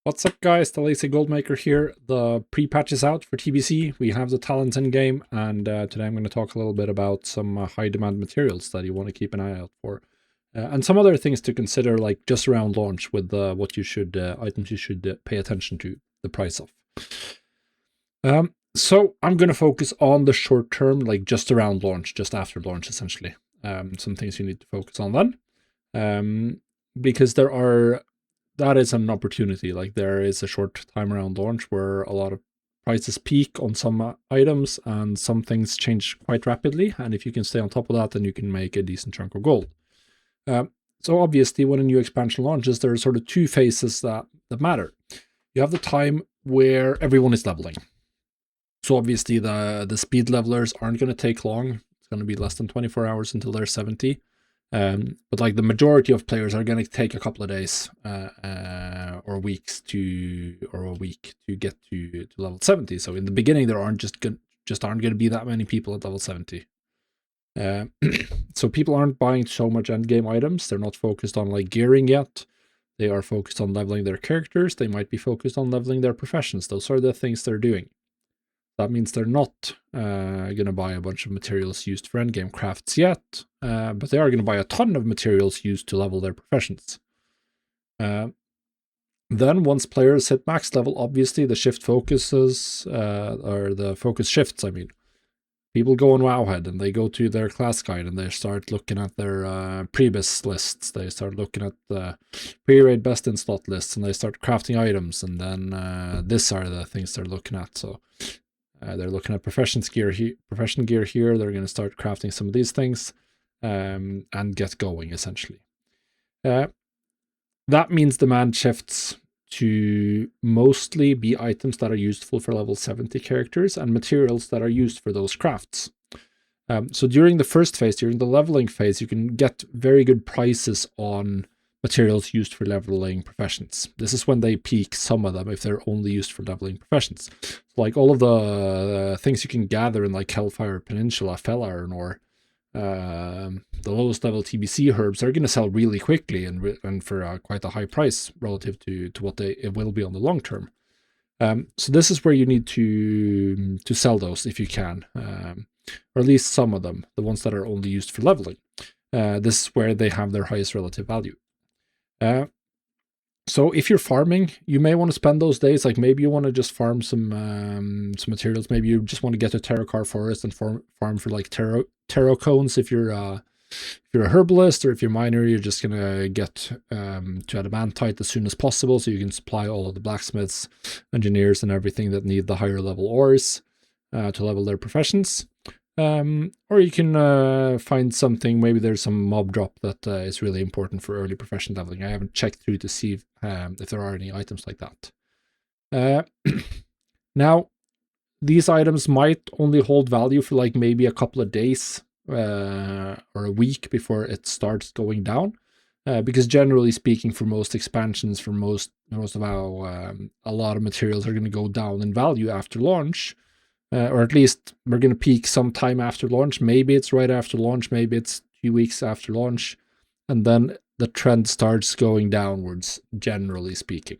What's up, guys? The Lazy Goldmaker here. The pre-patch is out for TBC. We have the talents in game, and today I'm going to talk a little bit about some high-demand materials that you want to keep an eye out for, and some other things to consider, like just around launch with what you should items you should pay attention to the price of. So I'm going to focus on the short term, like just around launch, just after launch, essentially. Some things you need to focus on then, because that is an opportunity. Like there is a short time around launch where a lot of prices peak on some items and some things change quite rapidly. And if you can stay on top of that, then you can make a decent chunk of gold. So obviously when a new expansion launches, there are sort of two phases that matter. You have the time where everyone is leveling. So obviously the speed levelers aren't going to take long. It's going to be less than 24 hours until they're 70. But like the majority of players are going to take a couple of days or weeks or a week to get to level 70. So in the beginning, there aren't going to be that many people at level 70. So people aren't buying so much endgame items. They're not focused on like gearing yet. They are focused on leveling their characters. They might be focused on leveling their professions. Those are the things they're doing. That means they're not going to buy a bunch of materials used for endgame crafts yet, but they are going to buy a ton of materials used to level their professions. Then once players hit max level, obviously the shift focuses, or the focus shifts, I mean. People go on Wowhead and they go to their class guide and they start looking at their pre-best lists. They start looking at the pre-raid best in slot lists and they start crafting items. And then these are the things they're looking at. So they're looking at profession gear here. They're going to start crafting some of these things and get going, essentially. That means demand shifts to mostly be items that are useful for level 70 characters and materials that are used for those crafts. So during the first phase, during the leveling phase, you can get very good prices on materials used for leveling professions. This is when they peak, some of them, if they're only used for leveling professions. So like all of the things you can gather in like Hellfire Peninsula, Fell Iron, or the lowest level TBC herbs are going to sell really quickly and for quite a high price relative to what it will be on the long term. So this is where you need to sell those if you can, or at least some of them, the ones that are only used for leveling. This is where they have their highest relative value. So if you're farming, you may want to spend those days, like maybe you want to just farm some materials. Maybe you just want to get a Terracar forest and farm for like tarot cones. If you're a herbalist, or if you're miner, you're just gonna get to adamantite as soon as possible, so you can supply all of the blacksmiths, engineers, and everything that need the higher level ores to level their professions. Or you can find something, maybe there's some mob drop that is really important for early profession leveling. I haven't checked through to see if there are any items like that. Now, these items might only hold value for like maybe a couple of days or a week before it starts going down. Because generally speaking, for most expansions, for most of our, a lot of materials are going to go down in value after launch. Or at least we're going to peak sometime after launch. Maybe it's right after launch, maybe it's 2 weeks after launch, and then the trend starts going downwards, generally speaking.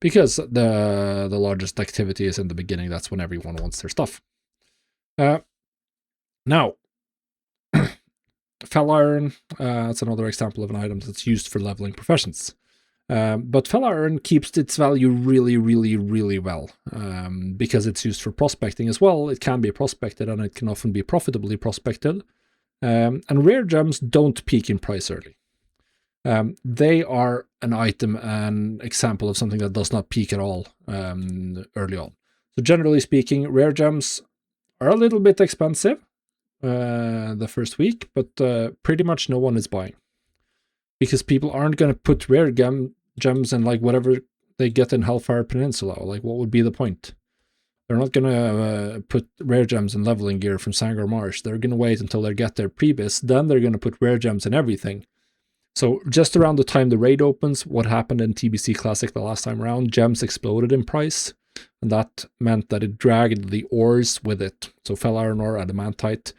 Because the largest activity is in the beginning. That's when everyone wants their stuff. Now, Fell Iron, that's another example of an item that's used for leveling professions. But Fell Iron keeps its value really, really, really well, because it's used for prospecting as well. It can be prospected, and it can often be profitably prospected. And rare gems don't peak in price early. They are an item, an example of something that does not peak at all early on. So generally speaking, rare gems are a little bit expensive the first week, but pretty much no one is buying. Because people aren't going to put rare gems in like whatever they get in Hellfire Peninsula. Like, what would be the point? They're not going to put rare gems in leveling gear from Sangor Marsh. They're going to wait until they get their pre-bis. Then they're going to put rare gems in everything. So just around the time the raid opens, what happened in TBC Classic the last time around, gems exploded in price. And that meant that it dragged the ores with it. So Fell Iron ore, adamantite,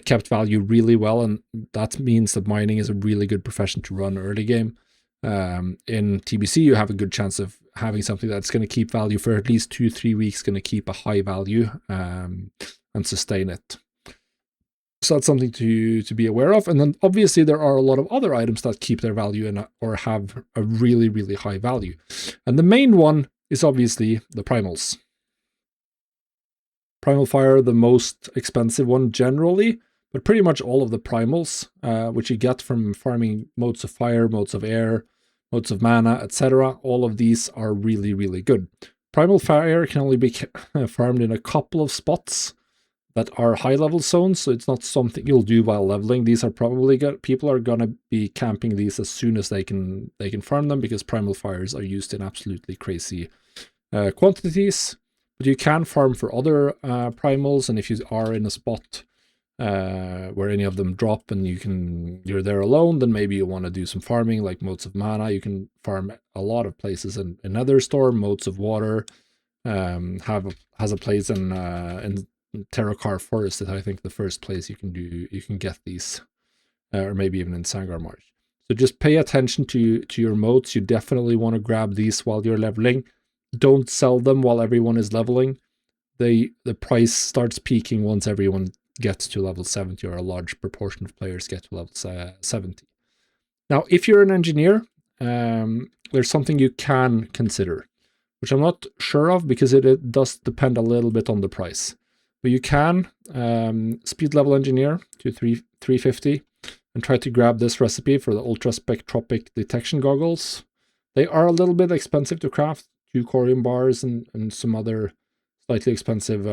kept value really well, and that means that mining is a really good profession to run early game. In TBC, you have a good chance of having something that's going to keep value for at least 2-3 weeks, going to keep a high value and sustain it. So that's something to be aware of. And then obviously there are a lot of other items that keep their value and or have a really, really high value. And the main one is obviously the primals. Primal Fire, the most expensive one generally, but pretty much all of the primals, which you get from farming motes of fire, motes of air, motes of mana, etc. All of these are really, really good. Primal Fire can only be farmed in a couple of spots that are high level zones, so it's not something you'll do while leveling. These are probably good. People are gonna be camping these as soon as they can farm them, because primal fires are used in absolutely crazy quantities. But you can farm for other primals, and if you are in a spot where any of them drop and you're there alone, then maybe you want to do some farming, like motes of mana. You can farm a lot of places in Netherstorm. Motes of water has a place in Terrakar Forest, that I think the first place you can get these, or maybe even in Sangar Marsh. So just pay attention to your motes. You definitely want to grab these while you're leveling. Don't sell them while everyone is leveling. The price starts peaking once everyone gets to level 70, or a large proportion of players get to level 70. Now, if you're an engineer, there's something you can consider, which I'm not sure of, because it does depend a little bit on the price. But you can speed level engineer to 350 and try to grab this recipe for the ultra spectropic detection goggles. They are a little bit expensive to craft, 2 corium bars and some other slightly expensive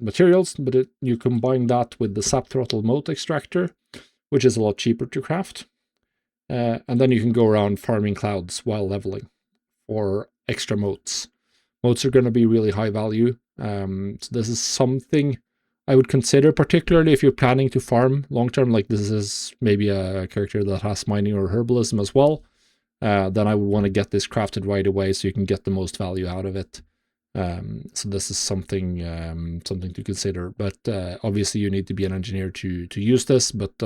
materials, but you combine that with the sap throttle mote extractor, which is a lot cheaper to craft. And then you can go around farming clouds while leveling for extra motes. Motes are going to be really high value. So this is something I would consider, particularly if you're planning to farm long term. Like, this is maybe a character that has mining or herbalism as well. Then I would want to get this crafted right away so you can get the most value out of it. So this is something to consider. But obviously you need to be an engineer to use this. But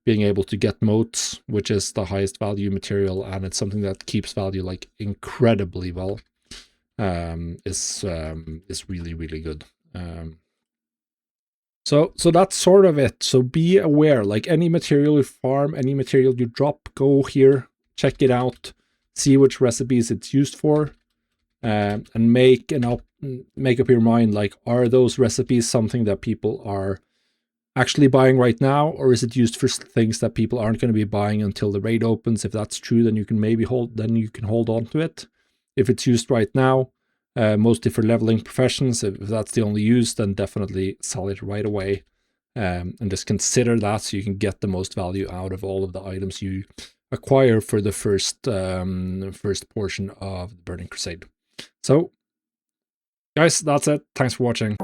being able to get motes, which is the highest value material, and it's something that keeps value like incredibly well, is really, really good. So that's sort of it. So be aware, like any material you farm, any material you drop, go here, check it out, see which recipes it's used for, and make up your mind, like, are those recipes something that people are actually buying right now, or is it used for things that people aren't going to be buying until the raid opens? If that's true, then you can hold on to it. If it's used right now, mostly for leveling professions, if that's the only use, then definitely sell it right away, and just consider that, so you can get the most value out of all of the items you acquire for the first portion of the Burning Crusade. So guys, that's it. Thanks for watching.